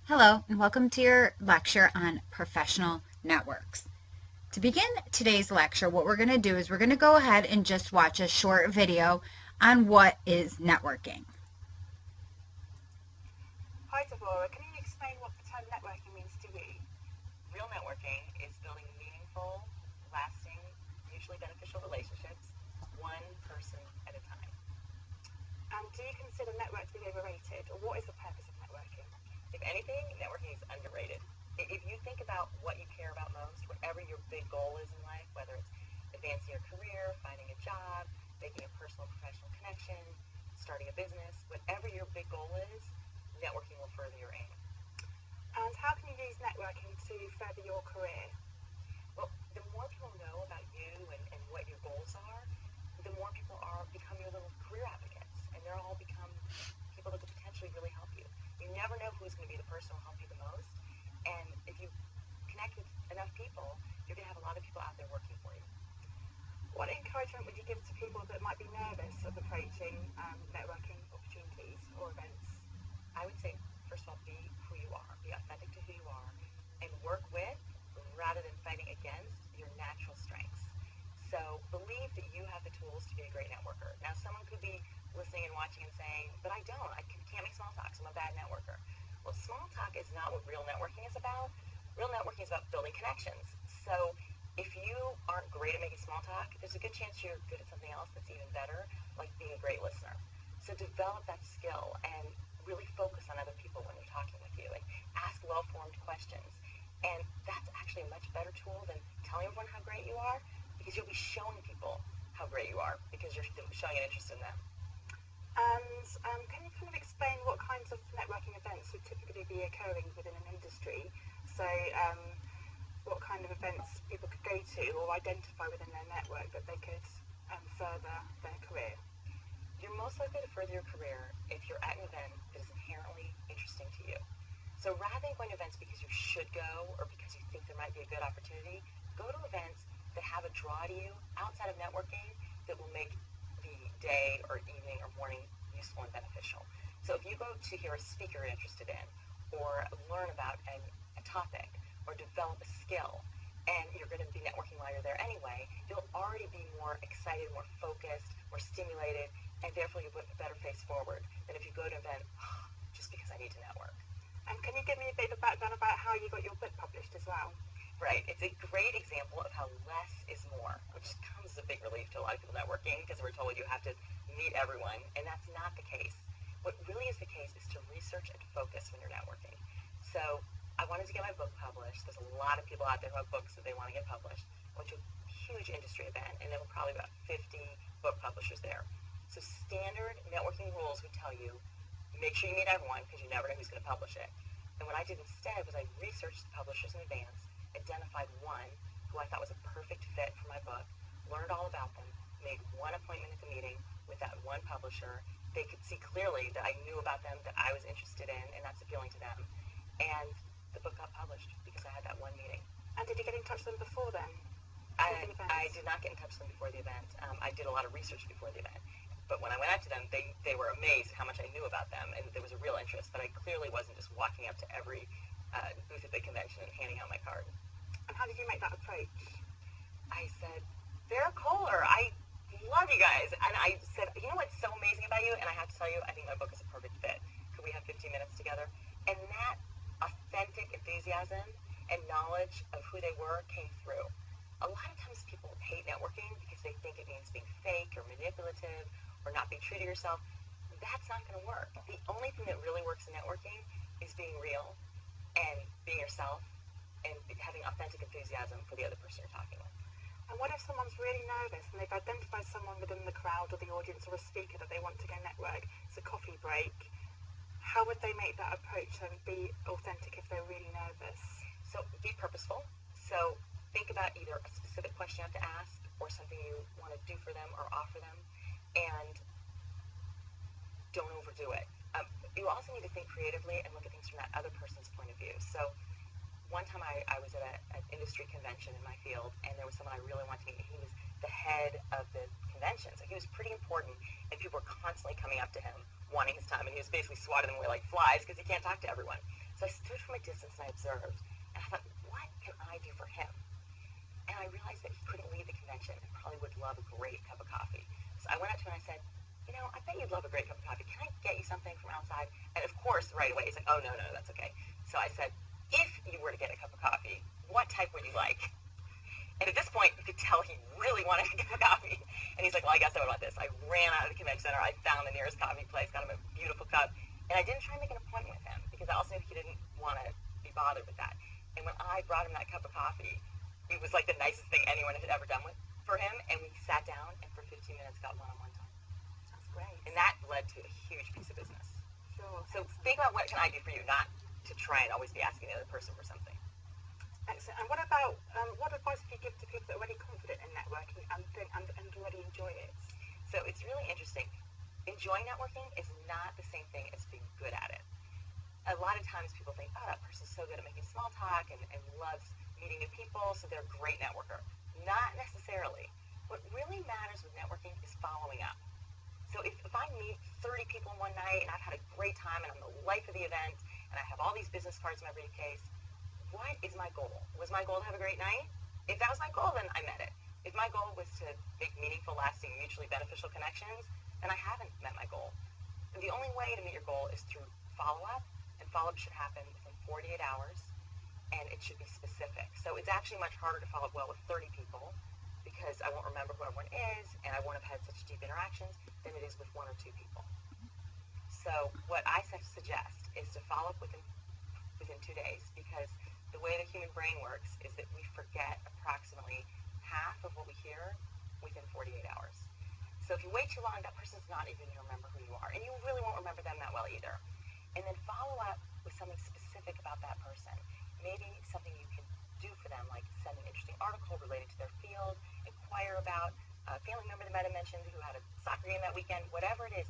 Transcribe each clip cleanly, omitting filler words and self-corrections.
Hello, and welcome to your lecture on professional networks. To begin today's lecture, what we're going to do is we're going to go ahead and just watch a short video on what is networking. Hi Deborah, can you explain what the term networking means to you? Real networking is building meaningful, lasting, mutually beneficial relationships, one person at a time. And do you consider network to be overrated, or what is the purpose of networking? If anything, networking is underrated. If you think about what you care about most, whatever your big goal is in life, whether it's advancing your career, finding a job, making a personal professional connection, starting a business, whatever your big goal is, networking will further your aim. And how can you use networking to further your career? Well, the more people know about you and what your goals are, the more people become your little career advocates, and they'll all become people that could potentially really help you. You never know who's going to be the person who will help you the most, and if you connect with enough people, you're going to have a lot of people out there working for you. What encouragement would you give to people that might be nervous of approaching networking opportunities or events? I would say, first of all, be who you are, be authentic to who you are, and work with, rather than fighting against, your natural strengths. So believe that you have the tools to be a great networker. Now, someone could be listening and watching and saying, but I don't. I can't make small talk, so I'm a bad networker. Well, small talk is not what real networking is about. Real networking is about building connections. So if you aren't great at making small talk, there's a good chance you're good at something else that's even better, like being a great listener. So develop that skill and really focus on other people when they're talking with you and ask well-formed questions. And that's actually a much better tool than telling everyone how great you are, because you'll be showing people how great you are because you're showing an interest in them. And can you kind of explain what kinds of networking events would typically be occurring within an industry? So what kind of events people could go to or identify within their network that they could further their career? You're most likely to further your career if you're at an event that is inherently interesting to you. So rather than going to events because you should go or because you think there might be a good opportunity, go to events that have a draw to you outside of networking that will make the day or evening or morning useful and beneficial. So if you go to hear a speaker you're interested in, or learn about a topic, or develop a skill, and you're going to be networking while you're there anyway, you'll already be more excited, more focused, more stimulated, and therefore you put a better face forward than if you go to an event just because I need to network. And can you give me a bit of a background about how you got your book published as well? Right. It's a great example of how less is more, which comes as a big relief to a lot of people networking because we're told you have to meet everyone, and that's not the case. What really is the case is to research and focus when you're networking. So I wanted to get my book published. There's a lot of people out there who have books that they want to get published. I went to a huge industry event, and there were probably about 50 book publishers there. So standard networking rules would tell you, make sure you meet everyone because you never know who's going to publish it. And what I did instead was I researched the publishers in advance, identified one who I thought was a perfect fit for my book, learned all about them, made one appointment at the meeting with that one publisher. They could see clearly that I knew about them, that I was interested in, and that's appealing to them. And the book got published because I had that one meeting. And did you get in touch with them before then? I did not get in touch with them before the event. I did a lot of research before the event. But when I went out to them, they were amazed at how much I knew about them, and there was a real interest. But I clearly wasn't just walking up to every booth at the convention and handing out my card. And how did you make that approach? I said, Vera Kohler, I love you guys. And I said, you know what's so amazing about you? And I have to tell you, I think my book is a perfect fit. Could we have 15 minutes together? And that authentic enthusiasm and knowledge of who they were came through. A lot of times people hate networking because they think it means being fake or manipulative or not being true to yourself. That's not going to work. The only thing that really works in networking is being real and being yourself and having authentic enthusiasm for the other person you're talking with. And what if someone's really nervous and they've identified someone within the crowd or the audience or a speaker that they want to go network? It's a coffee break. How would they make that approach and be authentic if they're really nervous? So be purposeful. So think about either a specific question you have to ask or something you want to do for them or offer them, and don't overdo it. You also need to think creatively and look at things from that other person's point of view. So one time I was at an industry convention in my field, and there was someone I really wanted to meet. He was the head of the convention, so he was pretty important, and people were constantly coming up to him wanting his time, and he was basically swatting them away like flies because he can't talk to everyone. So I stood from a distance and I observed, and I thought, what can I do for him? And I realized that he couldn't leave the convention and probably would love a great cup of coffee. So I went up to him and I said, you know, I bet you'd love a great cup of coffee. Can I get you something from outside? And of course, right away, he's like, oh, no, that's okay. So I said, if you were to get a cup of coffee, what type would you like? And at this point, you could tell he really wanted a cup of coffee. And he's like, well, I guess I would want this. I ran out of the convention center. I found the nearest coffee place, got him a beautiful cup. And I didn't try and make an appointment with him because I also knew he didn't want to be bothered with that. And when I brought him that cup of coffee, it was like the nicest thing anyone had ever done for him. And we sat down and for 15 minutes got one-on-one time. That's great. And that led to a huge piece of business. Sure. So think about what can I do for you, not to try and always be asking the other person for something. Excellent. And what about, what advice would you give to people that are already confident in networking and already enjoy it? So it's really interesting. Enjoying networking is not the same thing as being good at it. A lot of times people think, oh, that person's so good at making small talk and loves meeting new people, so they're a great networker. Not necessarily. What really matters with networking is following up. So if I meet 30 people in one night and I've had a great time and I'm the life of the event and I have all these business cards in my briefcase, what is my goal? Was my goal to have a great night? If that was my goal, then I met it. If my goal was to make meaningful, lasting, mutually beneficial connections, then I haven't met my goal. And the only way to meet your goal is through follow-up, and follow-up should happen within 48 hours, and it should be specific. So it's actually much harder to follow up well with 30 people because I won't remember who everyone is, and I won't have had such deep interactions than it is with one or two people. So what I suggest is to follow up within 2 days because the way the human brain works is that we forget approximately half of what we hear within 48 hours. So if you wait too long, that person's not even going to remember who you are, and you really won't remember them that well either. And then follow up with something specific about that person. Maybe something you can do for them, like send an interesting article related to their field, inquire about a family member that might have mentioned who had a soccer game that weekend, whatever it is,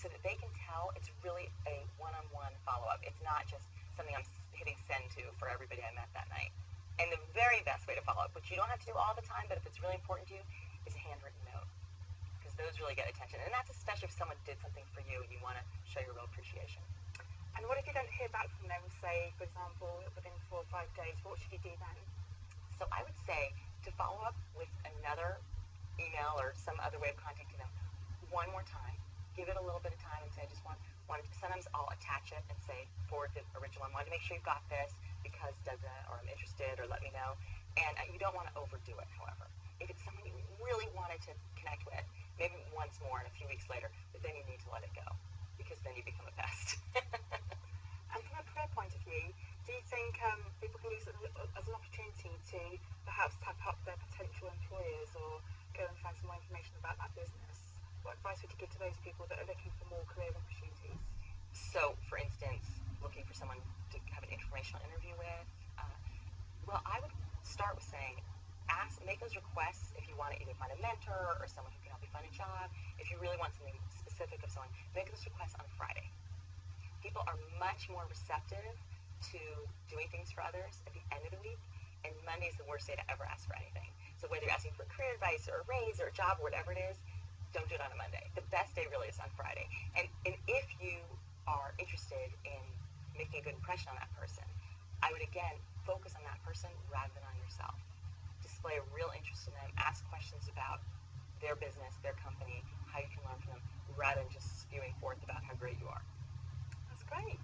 so that they can tell it's really a one-on-one follow-up. It's not just something I'm hitting send to for everybody I met that night. And the very best way to follow up, which you don't have to do all the time, but if it's really important to you, is a handwritten note. Because those really get attention. And that's especially if someone did something for you and you want to show your real appreciation. And what if you don't hear back from them, say, for example, within 4 or 5 days? What should you do then? So I would say to follow up with another email or some other way of contacting them one more time. Give it a little bit of time and say, I just want sometimes I'll attach it and say, forward the original one. Want to make sure you've got this because or I'm interested, or let me know. And you don't want to overdo it, however. If it's someone you really wanted to connect with, maybe once more and a few weeks later, but then you need to let it go because then you become a pest. And from a career point of view, do you think people can use it as an opportunity to perhaps tap up their potential employers or go and find some more information about that business? What advice would you give to those people that are looking for more career opportunities? So, for instance, looking for someone to have an informational interview with, well, I would start with saying, make those requests if you want to either find a mentor or someone who can help you find a job. If you really want something specific of someone, make those requests on Friday. People are much more receptive to doing things for others at the end of the week, and Monday is the worst day to ever ask for anything. So whether you're asking for career advice or a raise or a job or whatever it is, don't do it on a Monday. The best day really is on Friday. And if you are interested in making a good impression on that person, I would again focus on that person rather than on yourself. Display a real interest in them, ask questions about their business, their company, how you can learn from them, rather than just spewing forth about how great you are. That's great.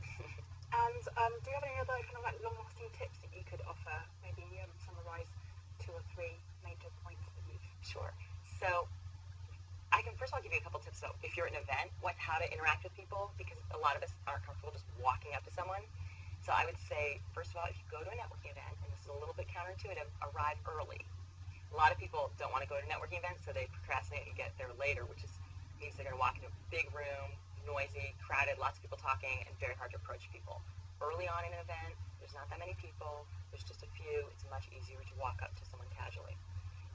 And do you have any other kind of like long-lasting tips that you could offer? Maybe summarize 2 or 3 major points that you've... Sure. So I can first of all give you a couple tips about if you're at an event, how to interact with people, because a lot of us aren't comfortable just walking up to someone. So I would say, first of all, if you go to a networking event, and this is a little bit counterintuitive, arrive early. A lot of people don't want to go to networking events, so they procrastinate and get there later, which means they're going to walk into a big room, noisy, crowded, lots of people talking, and very hard to approach people. Early on in an event, there's not that many people, there's just a few, it's much easier to walk up to someone casually.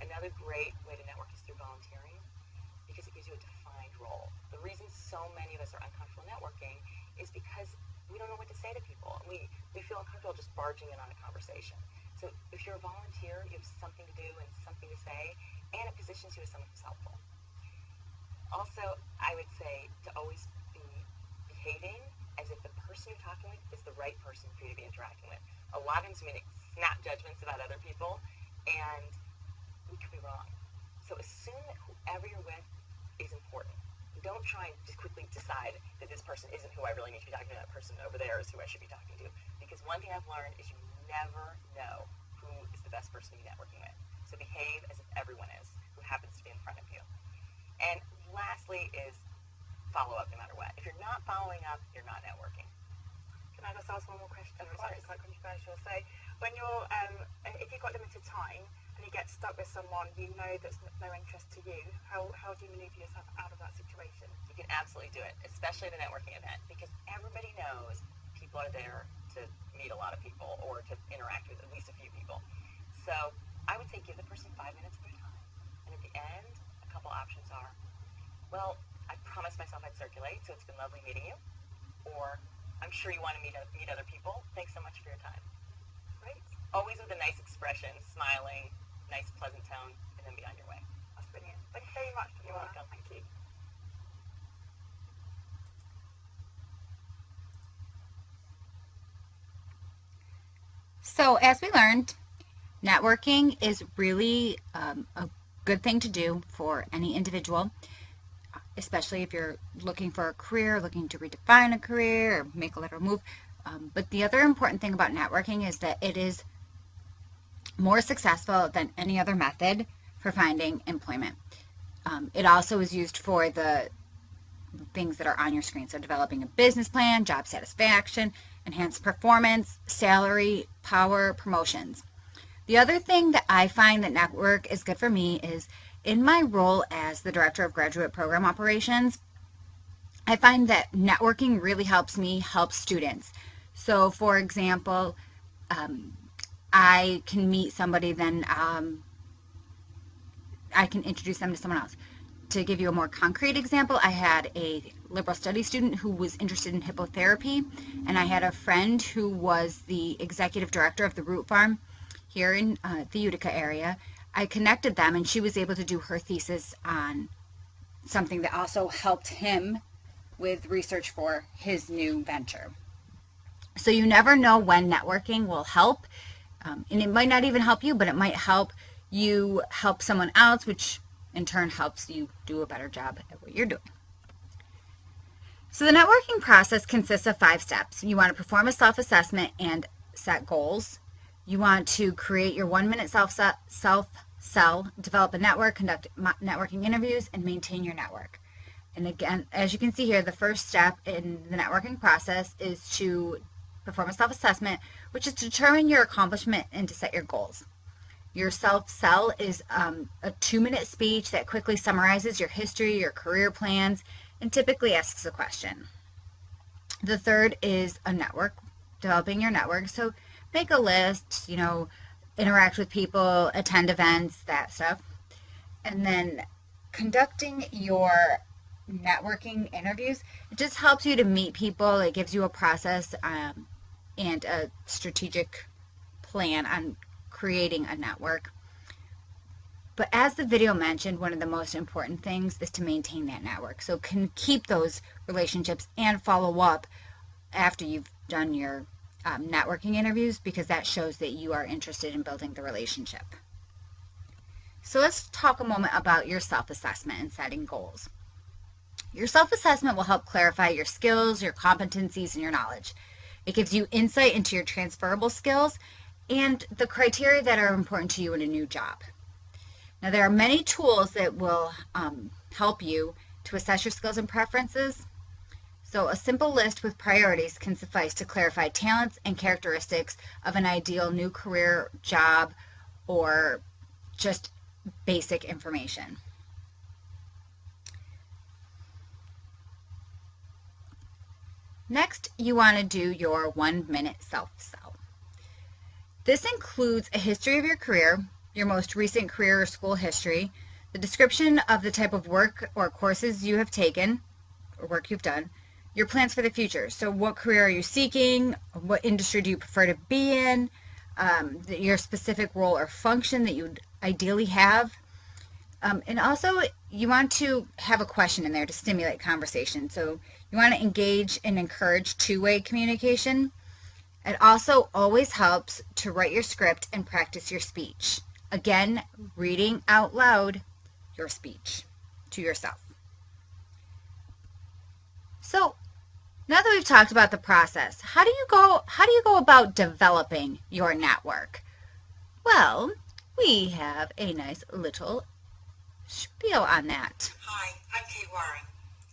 Another great way to network is through volunteering, because it gives you a defined role. The reason so many of us are uncomfortable networking is because we don't know what to say to people. We feel uncomfortable just barging in on a conversation. So if you're a volunteer, you have something to do and something to say, and it positions you as someone who's helpful. Also, I would say to always be behaving as if the person you're talking with is the right person for you to be interacting with. A lot of times we make snap judgments about other people, and we could be wrong. So assume that whoever you're with is important. Don't try and just quickly decide that this person isn't who I really need to be talking to. That person over there is who I should be talking to. Because one thing I've learned is you never know who is the best person to be networking with. So behave as if everyone is who happens to be in front of you. And lastly is follow up no matter what. If you're not following up, you're not networking. Can I just ask one more question? Of course. It's quite controversial. So when you're, if you've got limited time and you get stuck with someone you know that's no interest to you, how do you maneuver yourself out of that situation? You can absolutely do it, especially at a networking event, because everybody knows people are there to meet a lot of people or to interact with at least a few people. So I would say give the person 5 minutes of their time. And at the end, a couple options are, well, I promised myself I'd circulate, so it's been lovely meeting you. Or, I'm sure you want to meet other people. Thanks so much for your time. Right? Always with a nice expression, smiling, nice pleasant tone, and then be on your way. That's brilliant. Thank you very much. You're welcome. Thank you. So as we learned, networking is really a good thing to do for any individual, especially if you're looking for a career, looking to redefine a career, or make a lateral move. But the other important thing about networking is that it is more successful than any other method for finding employment. It also is used for the things that are on your screen. So developing a business plan, job satisfaction, enhanced performance, salary, power, promotions. The other thing that I find that network is good for me is in my role as the Director of Graduate Program Operations, I find that networking really helps me help students. So for example, I can meet somebody, then I can introduce them to someone else. To give you a more concrete example, I had a liberal studies student who was interested in hippotherapy, and I had a friend who was the executive director of the Root Farm here in the Utica area. I connected them, and she was able to do her thesis on something that also helped him with research for his new venture. So you never know when networking will help, and it might not even help you, but it might help you help someone else, which in turn helps you do a better job at what you're doing. So the networking process consists of 5 steps. You want to perform a self-assessment and set goals. You want to create your 1-minute self-sell, develop a network, conduct networking interviews, and maintain your network. And again, as you can see here, the first step in the networking process is to perform a self-assessment, which is to determine your accomplishment and to set your goals. Your self-sell is a 2-minute speech that quickly summarizes your history, your career plans, and typically asks a question. The third is a network, developing your network. So make a list, interact with people, attend events, that stuff. And then conducting your networking interviews, it just helps you to meet people. It gives you a process and a strategic plan on creating a network. But as the video mentioned, one of the most important things is to maintain that network. So can keep those relationships and follow up after you've done your networking interviews, because that shows that you are interested in building the relationship. So let's talk a moment about your self-assessment and setting goals. Your self-assessment will help clarify your skills, your competencies, and your knowledge. It gives you insight into your transferable skills and the criteria that are important to you in a new job. Now, there are many tools that will help you to assess your skills and preferences. So a simple list with priorities can suffice to clarify talents and characteristics of an ideal new career, job, or just basic information. Next, you want to do your 1-minute self-sell. This includes a history of your career, your most recent career or school history, the description of the type of work or courses you have taken, or work you've done, your plans for the future. So what career are you seeking? What industry do you prefer to be in? Your specific role or function that you would ideally have. And also, you want to have a question in there to stimulate conversation. So you want to engage and encourage two-way communication. It also always helps to write your script and practice your speech. Again, reading out loud your speech to yourself. So now that we've talked about the process, how do you go about developing your network? Well, we have a nice little spiel on that. Hi, I'm Kate Warren.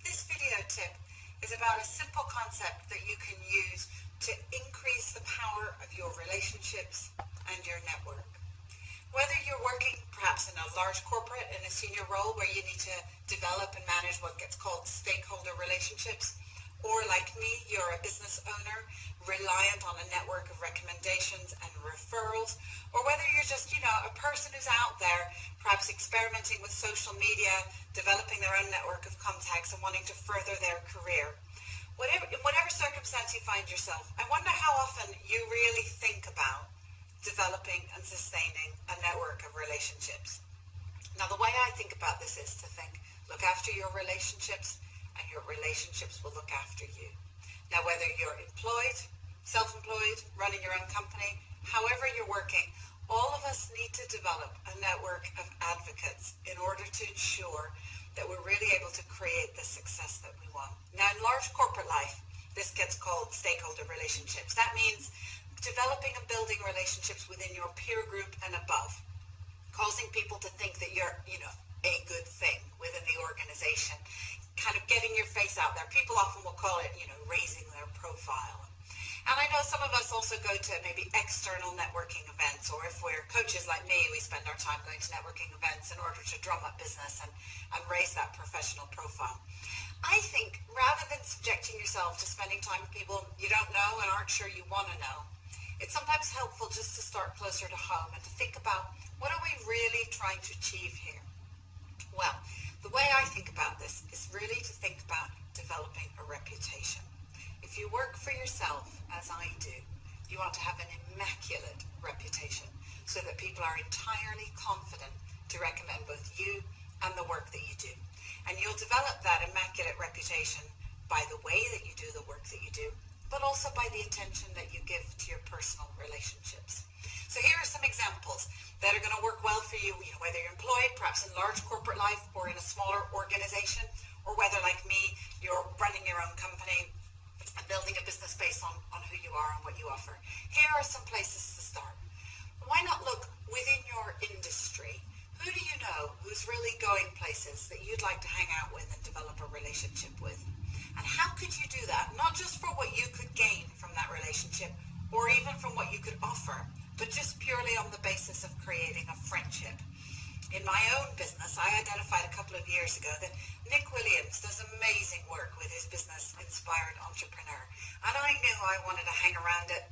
This video tip is about a simple concept that you can use to increase the power of your relationships and your network. Whether you're working perhaps in a large corporate in a senior role where you need to develop and manage what gets called stakeholder relationships, or like me, you're a business owner reliant on a network of recommendations and referrals, or whether you're just, a person who's out there perhaps experimenting with social media, developing their own network of contacts and wanting to further their career. In whatever circumstance you find yourself, I wonder how often you really think about developing and sustaining a network of relationships. Now, the way I think about this is to think, look after your relationships, and your relationships will look after you. Now, whether you're employed, self-employed, running your own company, however you're working, all of us need to develop a network of advocates in order to ensure that we're really able to create the success that we want. Now, in large corporate life, this gets called stakeholder relationships. That means developing and building relationships within your peer group and above, causing people to think that you're, a good thing within the organization, kind of getting your face out there. People often will call it, raising their profile. And I know some of us also go to maybe external networking events, or if we're coaches like me, we spend our time going to networking events in order to drum up business and raise that professional profile. I think rather than subjecting yourself to spending time with people you don't know and aren't sure you want to know, it's sometimes helpful just to start closer to home and to think about, what are we really trying to achieve here? Well, the way I think about this is really to think about developing a reputation. If you work for yourself, as I do, you want to have an immaculate reputation so that people are entirely confident to recommend both you and the work that you do. And you'll develop that immaculate reputation by the way that you do the work that you do, but also by the attention that you give to your personal relationships. So here are some examples that are going to work well for you, whether you're employed, perhaps in large corporate life, or in a smaller organization, or whether, like me, you're running your own company and building a business based on who you are and what you offer. Here are some places to start. Why not look within your industry? Who do you know who's really going places that you'd like to hang out with and develop a relationship with? And how could you do that? Not just for what you could gain from that relationship, or even from what you could offer, but just purely on the basis of creating a friendship. In my own business, I identified a couple of years ago that Nick Williams does amazing work with his business, Inspired Entrepreneur. And I knew I wanted to hang around it,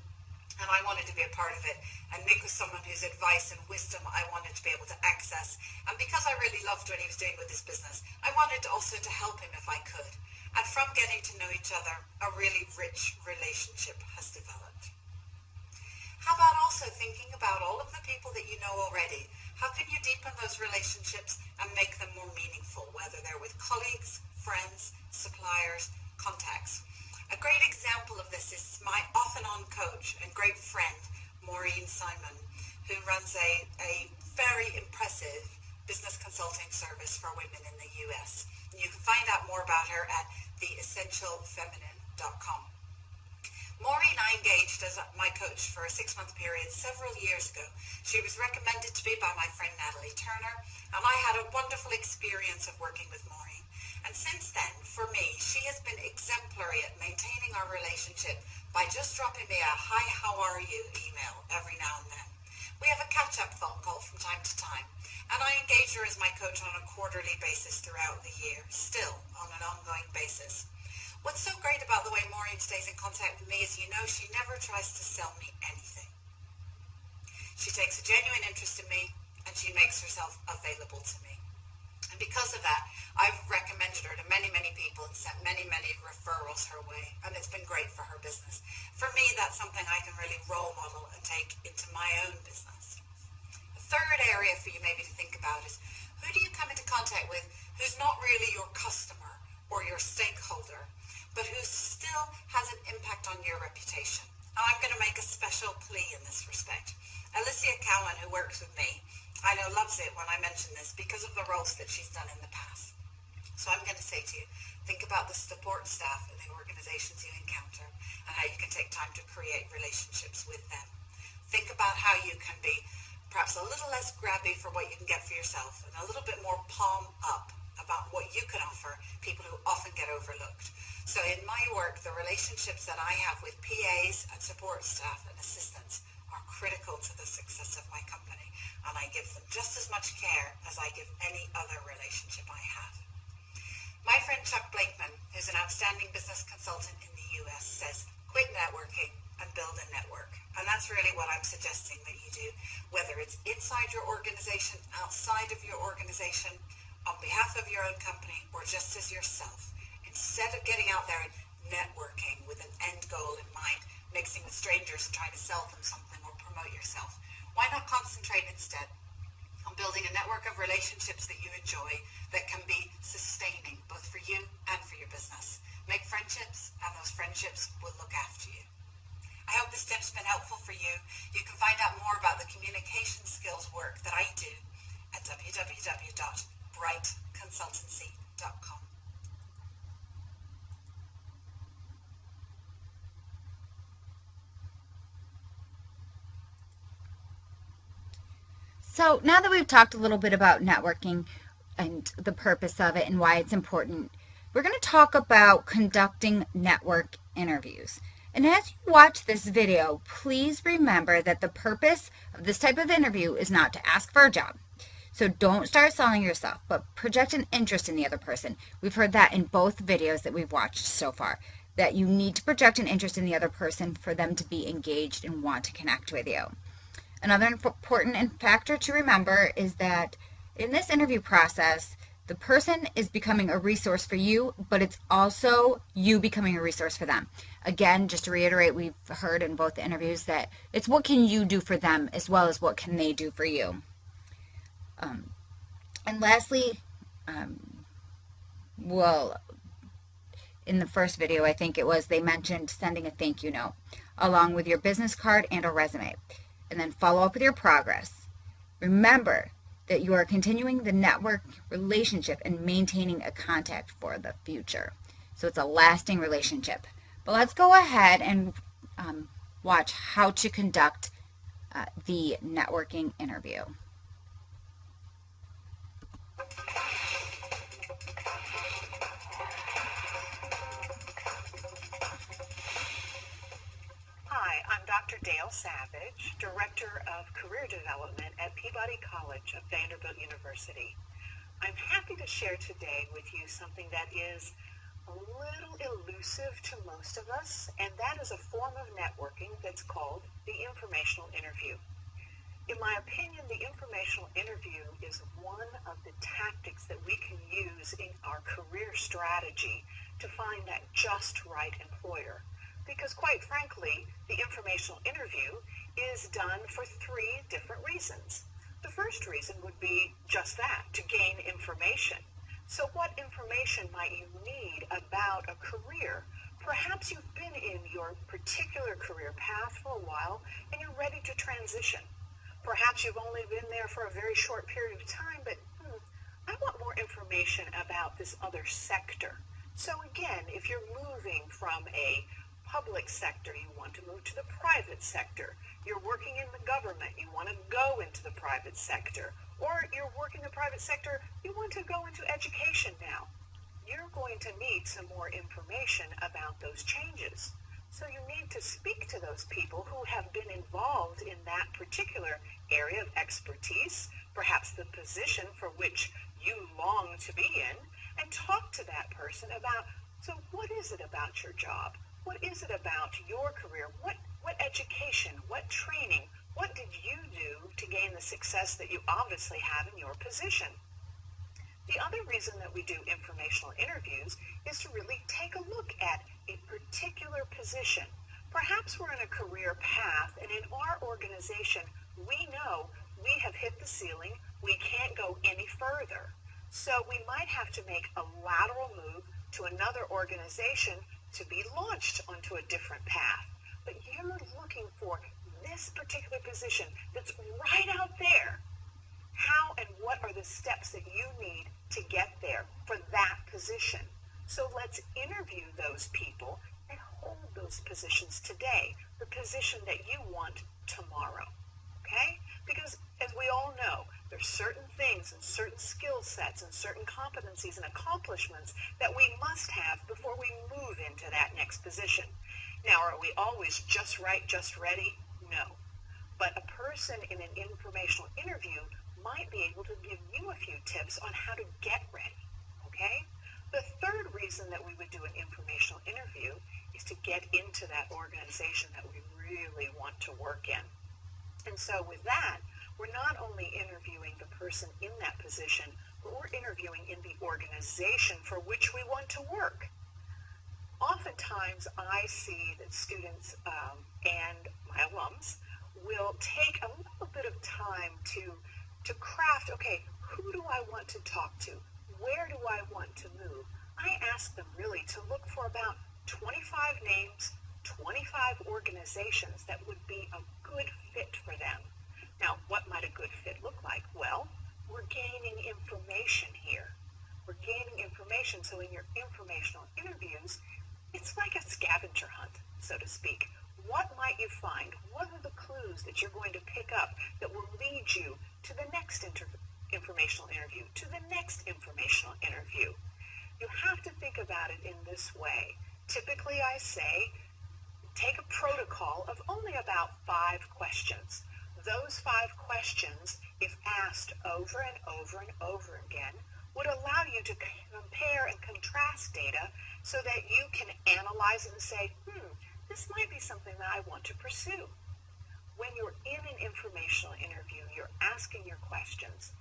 and I wanted to be a part of it. And Nick was someone whose advice and wisdom I wanted to be able to access. And because I really loved what he was doing with his business, I wanted also to help him if I could. And from getting to know each other, a really rich relationship has developed. How about also thinking about all of the people that you know already? How can you deepen those relationships and make them more meaningful, whether they're with colleagues, friends, suppliers, contacts? A great example of this is my off-and-on coach and great friend, Maureen Simon, who runs a very impressive business consulting service for women in the US. And you can find out more about her at theessentialfeminine.com. Maureen I engaged as my coach for a 6-month period several years ago. She was recommended to me by my friend Natalie Turner, and I had a wonderful experience of working with Maureen. And since then, for me, she has been exemplary at maintaining our relationship by just dropping me a "Hi, how are you" email every now and then. We have a catch-up phone call from time to time, and I engage her as my coach on a quarterly basis throughout the year, still on an ongoing basis. What's so great about the way Maureen stays in contact with me is, she never tries to sell me anything. She takes a genuine interest in me, and she makes herself available to me. And because of that, I've recommended her to many, many people and sent many, many referrals her way, and it's been great for her business. For me, that's something I can really role model and take into my own business. The third area for you maybe to think about is, Who do you come into contact with who's not really your customer or your stakeholder, but who still has an impact on your reputation? And I'm going to make a special plea in this respect. Alicia Cowan, who works with me, I know loves it when I mention this because of the roles that she's done in the past. So I'm going to say to you, think about the support staff in the organizations you encounter and how you can take time to create relationships with them. Think about how you can be perhaps a little less grabby for what you can get for yourself and a little bit more palm up about what you can offer people who often get overlooked. So in my work, the relationships that I have with PAs and support staff and assistants are critical to the success of my company, and I give them just as much care as I give any other relationship I have. My friend Chuck Blakeman, who's an outstanding business consultant in the US, says, quit networking and build a network. And that's really what I'm suggesting that you do, whether it's inside your organization, outside of your organization, on behalf of your own company, or just as yourself. Instead of getting out there and networking with an end goal in mind, mixing with strangers and trying to sell them something or promote yourself, why not concentrate instead on building a network of relationships that you enjoy that can be sustaining both for you and for your business. Make friendships, and those friendships will look after you. I hope this tip's been helpful for you. You can find out more about the communication skills work that I do at www.brightconsultancy.com. So now that we've talked a little bit about networking and the purpose of it and why it's important, we're going to talk about conducting network interviews. And as you watch this video, please remember that the purpose of this type of interview is not to ask for a job. So don't start selling yourself, but project an interest in the other person. We've heard that in both videos that we've watched so far, that you need to project an interest in the other person for them to be engaged and want to connect with you. Another important factor to remember is that in this interview process, the person is becoming a resource for you, but it's also you becoming a resource for them. Again, just to reiterate, we've heard in both the interviews that it's what can you do for them as well as what can they do for you. And lastly, well, in the first video, I think it was, they mentioned sending a thank you note along with your business card and a resume, and then follow up with your progress. Remember that you are continuing the network relationship and maintaining a contact for the future. So it's a lasting relationship. But let's go ahead and watch how to conduct the networking interview. Hi, I'm Dr. Dale Savage, Director of Career Development at Peabody College of Vanderbilt University. I'm happy to share today with you something that is a little elusive to most of us, and that is a form of networking that's called the informational interview. In my opinion, the informational interview is one of the tactics that we can use in our career strategy to find that just right employer. Because quite frankly, the informational interview is done for three different reasons. The first reason would be just that, to gain information. So what information might you need about a career? Perhaps you've been in your particular career path for a while and you're ready to transition. Perhaps you've only been there for a very short period of time, but I want more information about this other sector. So again, if you're moving from a public sector, you want to move to the private sector. You're working in the government, you want to go into the private sector. Or you're working in the private sector, you want to go into education now. You're going to need some more information about those changes. So you need to speak to those people who have been involved in that particular area of expertise, perhaps the position for which you long to be in, and talk to that person about, so what is it about your job? What is it about your career? What education, what training, what did you do to gain the success that you obviously have in your position? The other reason that we do informational interviews is to really take a look at a particular position. Perhaps we're in a career path, and in our organization, we know we have hit the ceiling. We can't go any further. So we might have to make a lateral move to another organization to be launched onto a different path. But you're looking for this particular position that's right out there. How and what are the steps that you need to get there for that position? So let's interview those people and hold those positions today, the position that you want tomorrow. Okay? Because as we all know, there's certain things and certain skill sets and certain competencies and accomplishments that we must have before we move into that next position. Now, are we always just right, just ready? No. But a person in an informational interview might be able to give you a few tips on how to get ready. Okay? The third reason that we would do an informational interview is to get into that organization that we really want to work in. And so with that, we're not only interviewing the person in that position, but we're interviewing in the organization for which we want to work. Oftentimes, I see that students and my alums will take a little bit of time to craft, okay, who do I want to talk to? Where do I want to move? I ask them really to look for about 25 names, 25 organizations that would be a good fit for them. Now, what might a good fit look like? Well, we're gaining information here. We're gaining information, so in your informational interviews, it's like a scavenger hunt, so to speak. What might you find? What are the clues that you're going to pick up that will lead you to the next informational interview, to the next informational interview? You have to think about it in this way. Typically, I say, take a protocol of only about 5 questions. Those 5 questions, if asked over and over and over again, would allow you to compare and contrast data so that you can analyze and say, this might be something that I want to pursue. When you're in an informational interview, you're asking your questions.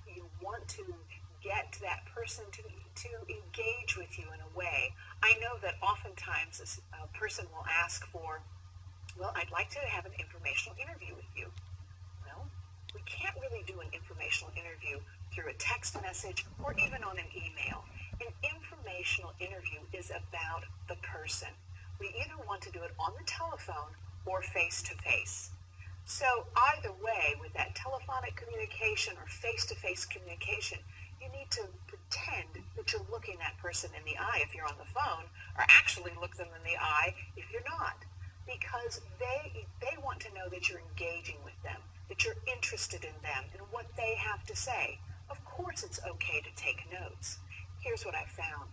You want to get that person to engage with you in a way. I know that oftentimes a person will ask for, well, I'd like to have an informational interview with you. Well, we can't really do an informational interview through a text message or even on an email. An informational interview is about the person. We either want to do it on the telephone or face-to-face. So either way, with that telephonic communication or face-to-face communication, you need to pretend that you're looking that person in the eye if you're on the phone, or actually look them in the eye if you're not, because they want to know that you're engaging with them, that you're interested in them and what they have to say. Of course it's okay to take notes. Here's what I found.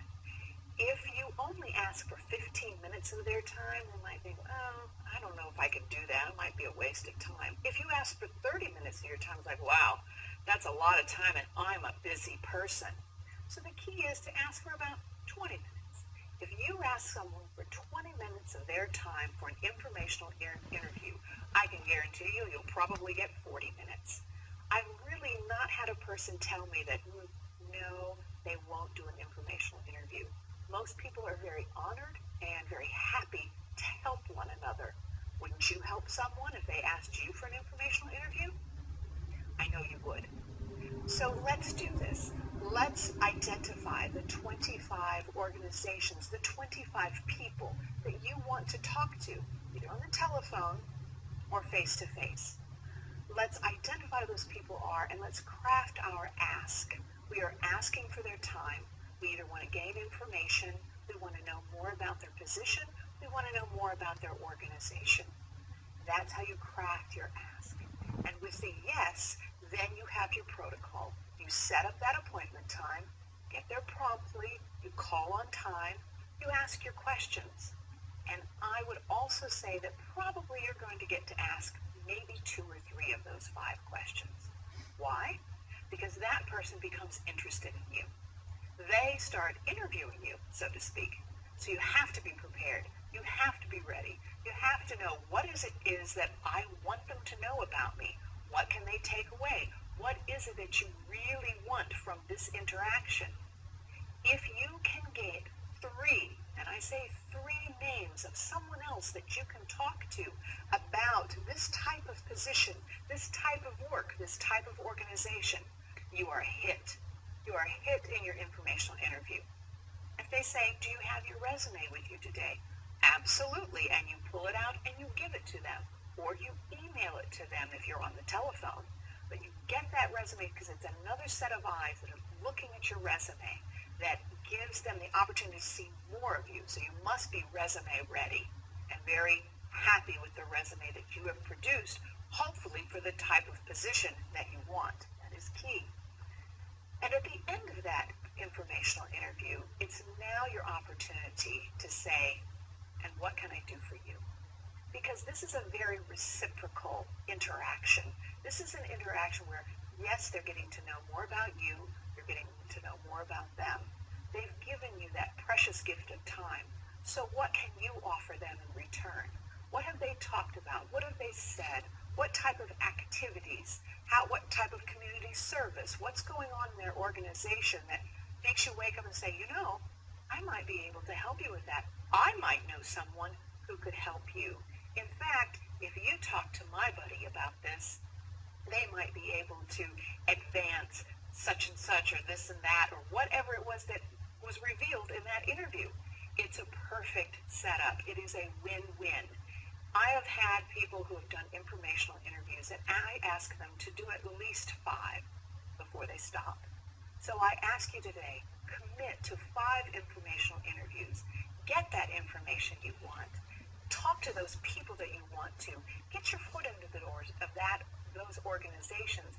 If you only ask for 15 minutes of their time, they might think, oh, I don't know if I can do that. It might be a waste of time. If you ask for 30 minutes of your time, it's like, wow, that's a lot of time and I'm a busy person. So the key is to ask for about 20 minutes. If you ask someone for 20 minutes of their time for an informational interview, I can guarantee you'll probably get 40 minutes. I've really not had a person tell me that, no, they won't do an informational interview. Most people are very honored and very happy to help one another. Wouldn't you help someone if they asked you for an informational interview? I know you would. So let's do this. Let's identify the 25 organizations, the 25 people that you want to talk to, either on the telephone or face-to-face. Let's identify who those people are and let's craft our ask. We are asking for their time. We either want to gain information, we want to know more about their position, we want to know more about their organization. That's how you craft your ask. And with the yes, then you have your protocol. You set up that appointment time, get there promptly, you call on time, you ask your questions. And I would also say that probably you're going to get to ask maybe 2 or 3 of those 5 questions. Why? Because that person becomes interested in you. They start interviewing you, so to speak. So you have to be prepared. You have to be ready. You have to know what is that I want them to know about me. What can they take away? What is it that you really want from this interaction? If you can get 3, and I say 3 names of someone else that you can talk to about about this type of position, this type of work, this type of organization, you are a hit. You are a hit in your informational interview. If they say, do you have your resume with you today? Absolutely, and you pull it out and you give it to them, or you email it to them if you're on the telephone. But you get that resume because it's another set of eyes that are looking at your resume that gives them the opportunity to see more of you. So you must be resume ready and very happy with the resume that you have produced, hopefully for the type of position that you want. That is key. And at the end of that informational interview, it's now your opportunity to say, and what can I do for you? Because this is a very reciprocal interaction. This is an interaction where, yes, they're getting to know more about you, you're getting to know more about them. They've given you that precious gift of time. So what can you offer them in return? What have they talked about? What have they said? What type of activities? What type of community service? What's going on in their organization that makes you wake up and say, you know, I might be able to help you with that. I might know someone who could help you. In fact, if you talk to my buddy about this, they might be able to advance such and such or this and that or whatever it was that was revealed in that interview. It's a perfect setup. It is a win-win. I have had people who have done informational interviews and I ask them to do at least 5 before they stop. So I ask you today, commit to 5 informational interviews. Get that information you want. Talk to those people that you want to. Get your foot into the doors of those organizations.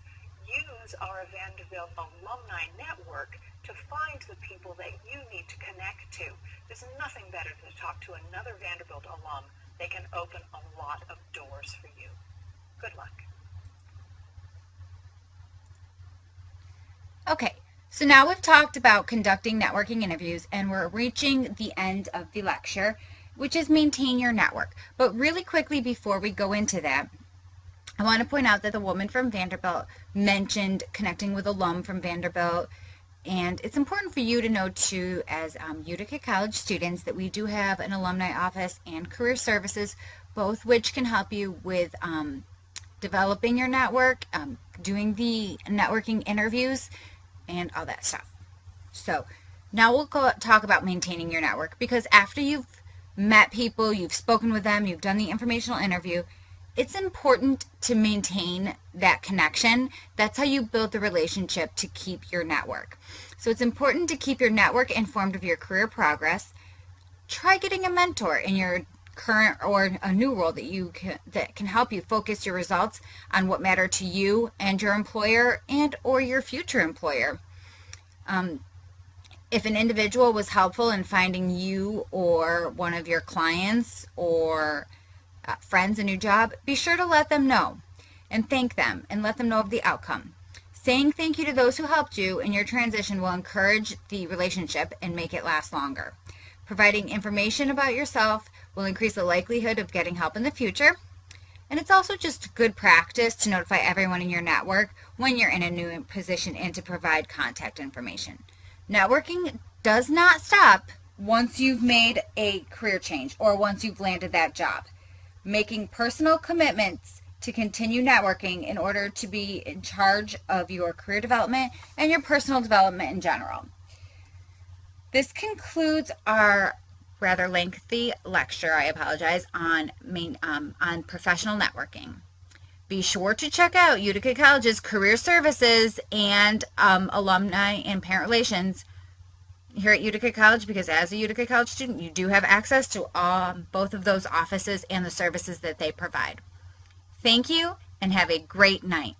Use our Vanderbilt alumni network to find the people that you need to connect to. There's nothing better than to talk to another Vanderbilt alum. They can open a lot of doors for you. Good luck. Okay, so now we've talked about conducting networking interviews and we're reaching the end of the lecture, which is maintain your network. But really quickly before we go into that, I want to point out that the woman from Vanderbilt mentioned connecting with alum from Vanderbilt, and it's important for you to know too, as Utica College students, that we do have an alumni office and career services, both which can help you with developing your network, doing the networking interviews, and all that stuff. So now we'll talk about maintaining your network, because after you've met people, you've spoken with them, you've done the informational interview, it's important to maintain that connection. That's how you build the relationship to keep your network. So it's important to keep your network informed of your career progress. Try getting a mentor in your current or a new role that can help you focus your results on what matter to you and your employer and or your future employer. If an individual was helpful in finding you or one of your clients or friends a new job, be sure to let them know and thank them and let them know of the outcome. Saying thank you to those who helped you in your transition will encourage the relationship and make it last longer. Providing information about yourself will increase the likelihood of getting help in the future. And it's also just good practice to notify everyone in your network when you're in a new position and to provide contact information. Networking does not stop once you've made a career change or once you've landed that job. Making personal commitments to continue networking in order to be in charge of your career development and your personal development in general. This concludes our rather lengthy lecture, I apologize, on professional networking. Be sure to check out Utica College's career services and alumni and parent relations here at Utica College, because as a Utica College student, you do have access to both of those offices and the services that they provide. Thank you, and have a great night.